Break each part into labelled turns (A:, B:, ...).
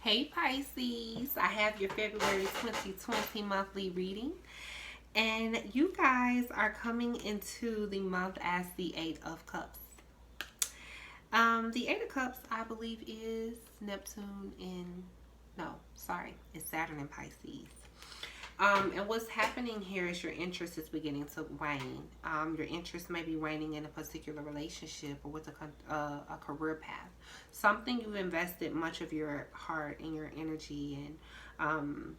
A: Hey Pisces, I have your February 2020 monthly reading, and you guys are coming into the month as the Eight of Cups. The Eight of Cups, I believe, is Neptune in, no, sorry, it's Saturn in Pisces. And what's happening here is your interest is beginning to wane. Your interest may be waning in a particular relationship or with a career path. Something you've invested much of your heart and your energy and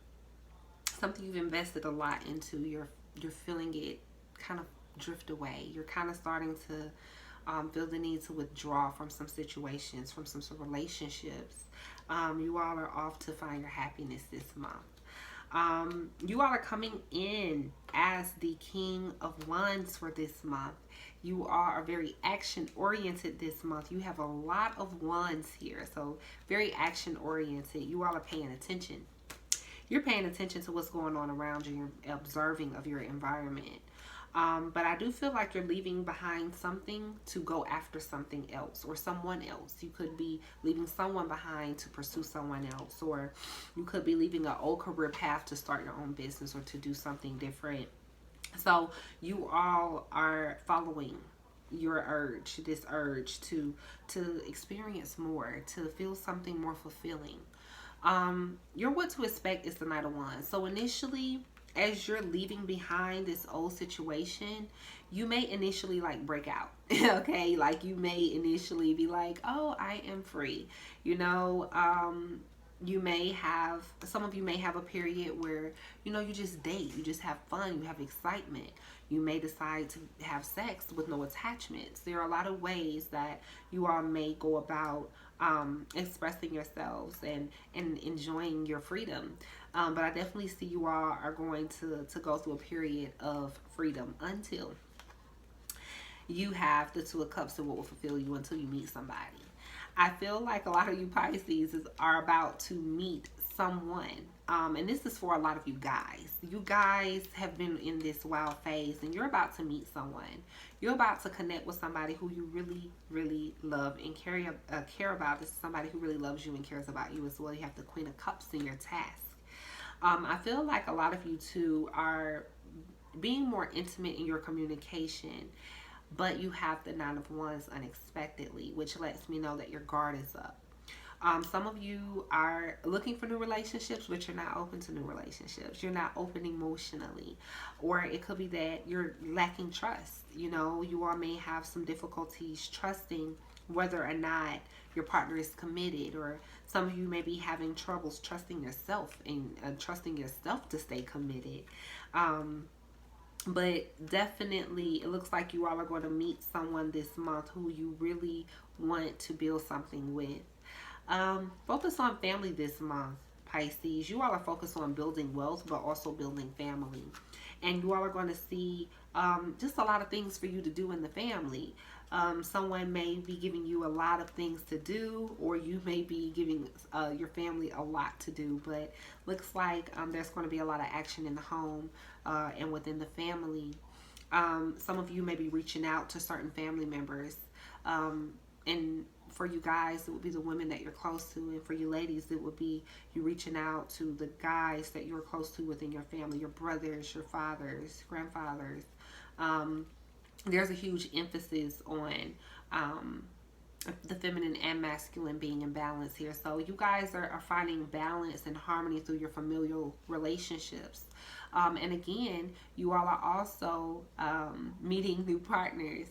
A: something you've invested a lot into. You're feeling it kind of drift away. You're kind of starting to feel the need to withdraw from some situations, from some relationships. You all are off to find your happiness this month. You all are coming in as the King of Wands for this month. You all are very action oriented this month. You have a lot of wands here, so very action oriented. You all are paying attention. You're paying attention to what's going on around you. You're observing of your environment. But I do feel like you're leaving behind something to go after something else or someone else. You could be leaving someone behind to pursue someone else, or you could be leaving an old career path to start your own business or to do something different. So you all are following your urge, this urge to experience more, to feel something more fulfilling. Your what to expect is the Knight of Wands. So initially, as you're leaving behind this old situation, you may initially like break out. Okay, like you may initially be like, oh, I am free, you know. You may have, some of you may have a period where, you know, you just date, you just have fun, you have excitement. You may decide to have sex with no attachments. There are a lot of ways that you all may go about expressing yourselves and enjoying your freedom. But I definitely see you all are going to go through a period of freedom until you have the Two of Cups and what will fulfill you until you meet somebody. I feel like a lot of you Pisces are about to meet someone. And this is for a lot of you guys. You guys have been in this wild phase and you're about to meet someone. You're about to connect with somebody who you really, really love and care about. This is somebody who really loves you and cares about you as well. You have the Queen of Cups in your task. I feel like a lot of you two are being more intimate in your communication, but you have the Nine of Wands unexpectedly, which lets me know that your guard is up. Some of you are looking for new relationships, but you're not open to new relationships. You're not open emotionally. Or it could be that you're lacking trust. You know, you all may have some difficulties trusting whether or not your partner is committed, or some of you may be having troubles trusting yourself and trusting yourself to stay committed. But definitely, it looks like you all are going to meet someone this month who you really want to build something with. Focus on family this month, Pisces. You all are focused on building wealth, but also building family. And you all are going to see just a lot of things for you to do in the family. Someone may be giving you a lot of things to do, or you may be giving your family a lot to do. But looks like there's going to be a lot of action in the home and within the family. Some of you may be reaching out to certain family members. And for you guys, it would be the women that you're close to. And for you ladies, it would be you reaching out to the guys that you're close to within your family, your brothers, your fathers, grandfathers. There's a huge emphasis on the feminine and masculine being in balance here. So you guys are finding balance and harmony through your familial relationships. And again, you all are also meeting new partners.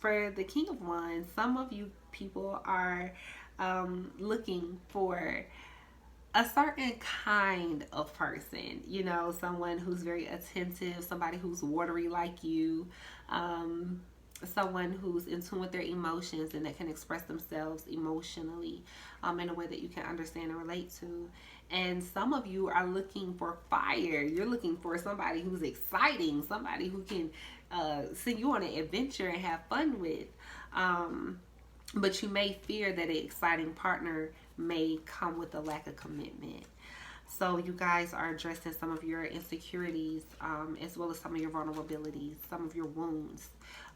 A: For the King of Wands, some of you people are looking for a certain kind of person, you know, someone who's very attentive, somebody who's watery like you, someone who's in tune with their emotions and that can express themselves emotionally in a way that you can understand and relate to. And some of you are looking for fire. You're looking for somebody who's exciting, somebody who can send you on an adventure and have fun with. But you may fear that an exciting partner may come with a lack of commitment. So you guys are addressing some of your insecurities as well as some of your vulnerabilities, some of your wounds.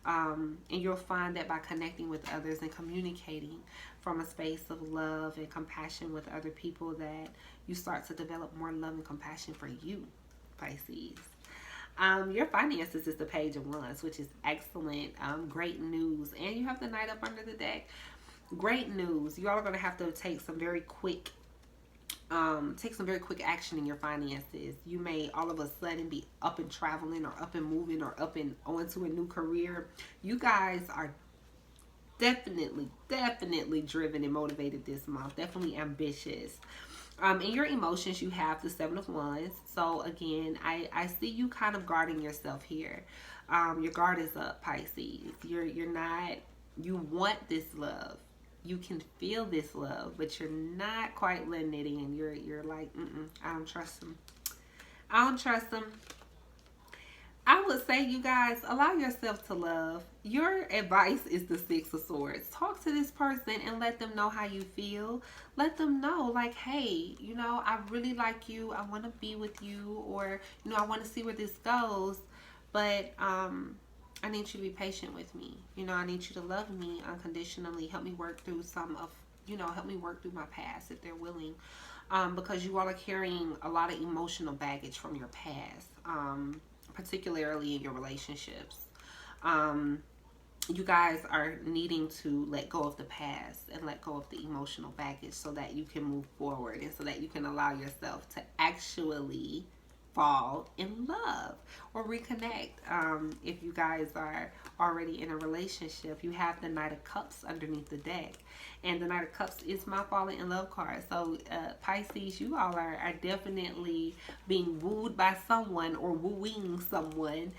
A: And you'll find that by connecting with others and communicating, from a space of love and compassion with other people that you start to develop more love and compassion for you, Pisces. Your finances is the Page of Wands, which is excellent. Great news. And you have the Knight up under the deck. Great news. You all are going to have to take some very quick action in your finances. You may all of a sudden be up and traveling, or up and moving, or up and on to a new career. You guys are definitely driven and motivated this month. Definitely ambitious. In your emotions, you have the Seven of Wands. So again, I see you kind of guarding yourself here. Your guard is up, Pisces. You're not. You want this love. You can feel this love, but you're not quite letting it in. You're like, I don't trust him. I don't trust him. I would say, you guys, allow yourself to love. Your advice is the Six of Swords. Talk to this person and let them know how you feel. Let them know, like, hey, I really like you. I want to be with you, or, I want to see where this goes. But I need you to be patient with me. I need you to love me unconditionally. Help me work through help me work through my past if they're willing. Because you all are carrying a lot of emotional baggage from your past. Particularly in your relationships. You guys are needing to let go of the past and let go of the emotional baggage so that you can move forward, and so that you can allow yourself to actually fall in love or reconnect. If you guys are already in a relationship, you have the Knight of Cups underneath the deck, and the Knight of Cups is my falling in love card. So Pisces, you all are definitely being wooed by someone or wooing someone.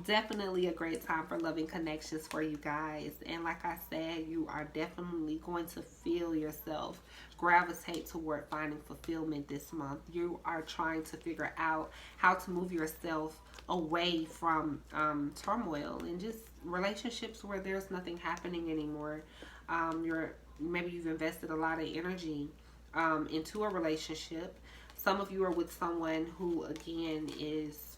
A: Definitely a great time for loving connections for you guys. And like I said, you are definitely going to feel yourself gravitate toward finding fulfillment this month. You are trying to figure out how to move yourself away from turmoil and just relationships where there's nothing happening anymore. Maybe you've invested a lot of energy into a relationship. Some of you are with someone who, again, is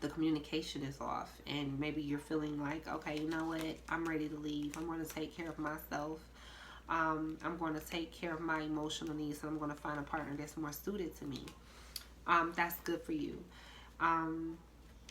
A: the communication is off, and maybe you're feeling like, okay, you know what, I'm ready to leave. I'm going to take care of myself. I'm going to take care of my emotional needs, and I'm going to find a partner that's more suited to me. That's good for you.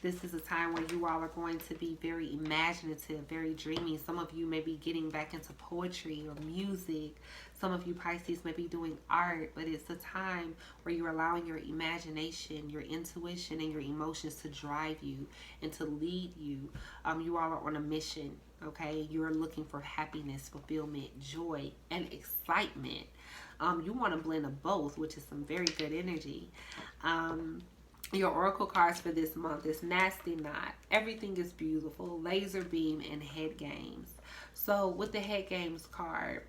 A: This is a time where you all are going to be very imaginative, very dreamy. Some of you may be getting back into poetry or music. Some of you Pisces may be doing art, but it's a time where you're allowing your imagination, your intuition, and your emotions to drive you and to lead you. You all are on a mission, okay? You're looking for happiness, fulfillment, joy, and excitement. You want to blend of both, which is some very good energy. Your oracle cards for this month is Nasty Knot, Everything is Beautiful, Laser Beam, and Head Games. So with the Head Games card,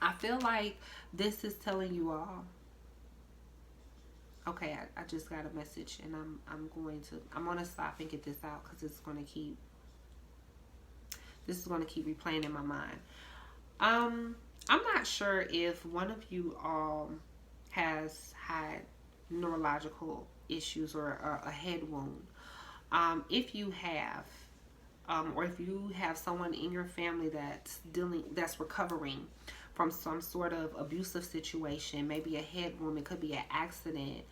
A: I feel like this is telling you all, okay, I just got a message, and I'm going to stop and get this out, because this is going to keep replaying in my mind. I'm not sure if one of you all has had neurological issues or a head wound. If you have, or if you have someone in your family that's recovering from some sort of abusive situation, maybe a head wound, it could be an accident,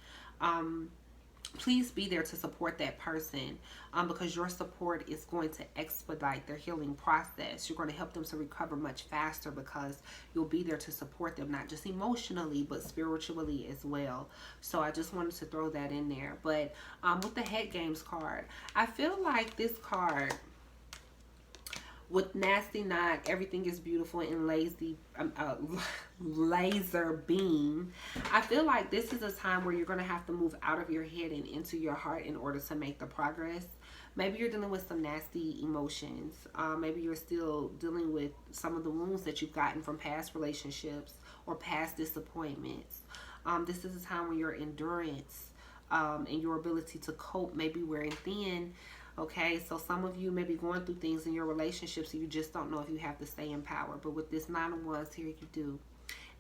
A: please be there to support that person, because your support is going to expedite their healing process. You're going to help them to recover much faster, because you'll be there to support them, not just emotionally, but spiritually as well. So I just wanted to throw that in there. But with the Head Games card, I feel like this card, with Nasty Knot, Everything is Beautiful, and Laser Beam, I feel like this is a time where you're going to have to move out of your head and into your heart in order to make the progress. Maybe you're dealing with some nasty emotions. Maybe you're still dealing with some of the wounds that you've gotten from past relationships or past disappointments. This is a time when your endurance and your ability to cope may be wearing thin. Okay, so some of you may be going through things in your relationship, so you just don't know if you have to stay in power. But with this Nine of Wands here, you do.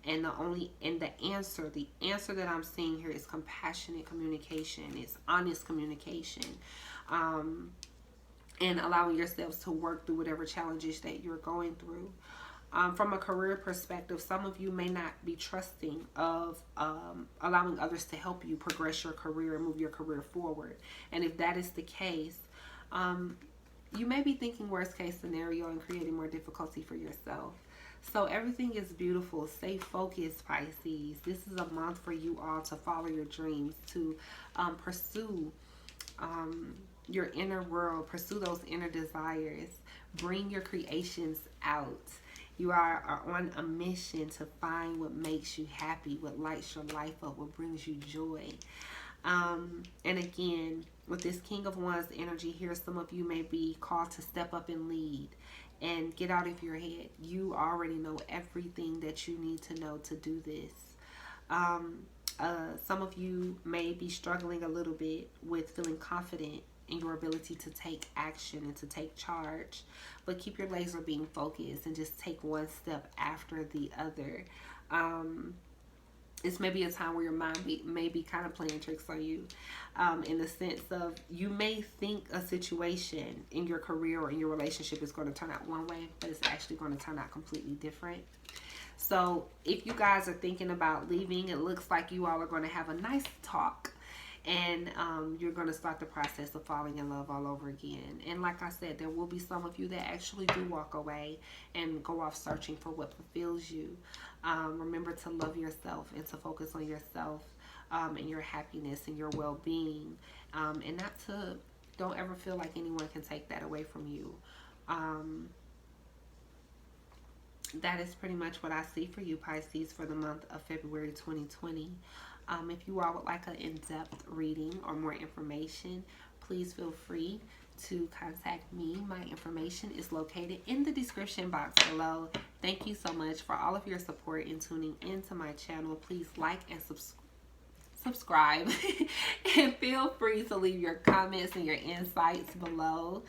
A: And the answer that I'm seeing here is compassionate communication. It's honest communication. And allowing yourselves to work through whatever challenges that you're going through. From a career perspective, some of you may not be trusting of allowing others to help you progress your career and move your career forward. And if that is the case, you may be thinking worst case scenario and creating more difficulty for yourself. So everything is beautiful. Stay focused, Pisces. This is a month for you all to follow your dreams, to pursue your inner world, pursue those inner desires, bring your creations out. You are on a mission to find what makes you happy, what lights your life up, what brings you joy. And again, with this King of Wands energy here, some of you may be called to step up and lead and get out of your head. You already know everything that you need to know to do this. Some of you may be struggling a little bit with feeling confident in your ability to take action and to take charge, but keep your laser beam focused and just take one step after the other. It's maybe a time where your mind may be kind of playing tricks on you, in the sense of you may think a situation in your career or in your relationship is going to turn out one way, but it's actually going to turn out completely different. So if you guys are thinking about leaving, it looks like you all are going to have a nice talk, and you're going to start the process of falling in love all over again. And like I said, there will be some of you that actually do walk away and go off searching for what fulfills you. Remember to love yourself and to focus on yourself, and your happiness and your well-being, and don't ever feel like anyone can take that away from you. That is pretty much what I see for you, Pisces, for the month of February 2020. If you all would like an in-depth reading or more information, please feel free to contact me. My information is located in the description box below. Thank you so much for all of your support in tuning into my channel. Please like and subscribe and feel free to leave your comments and your insights below.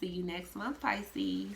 A: See you next month, Pisces.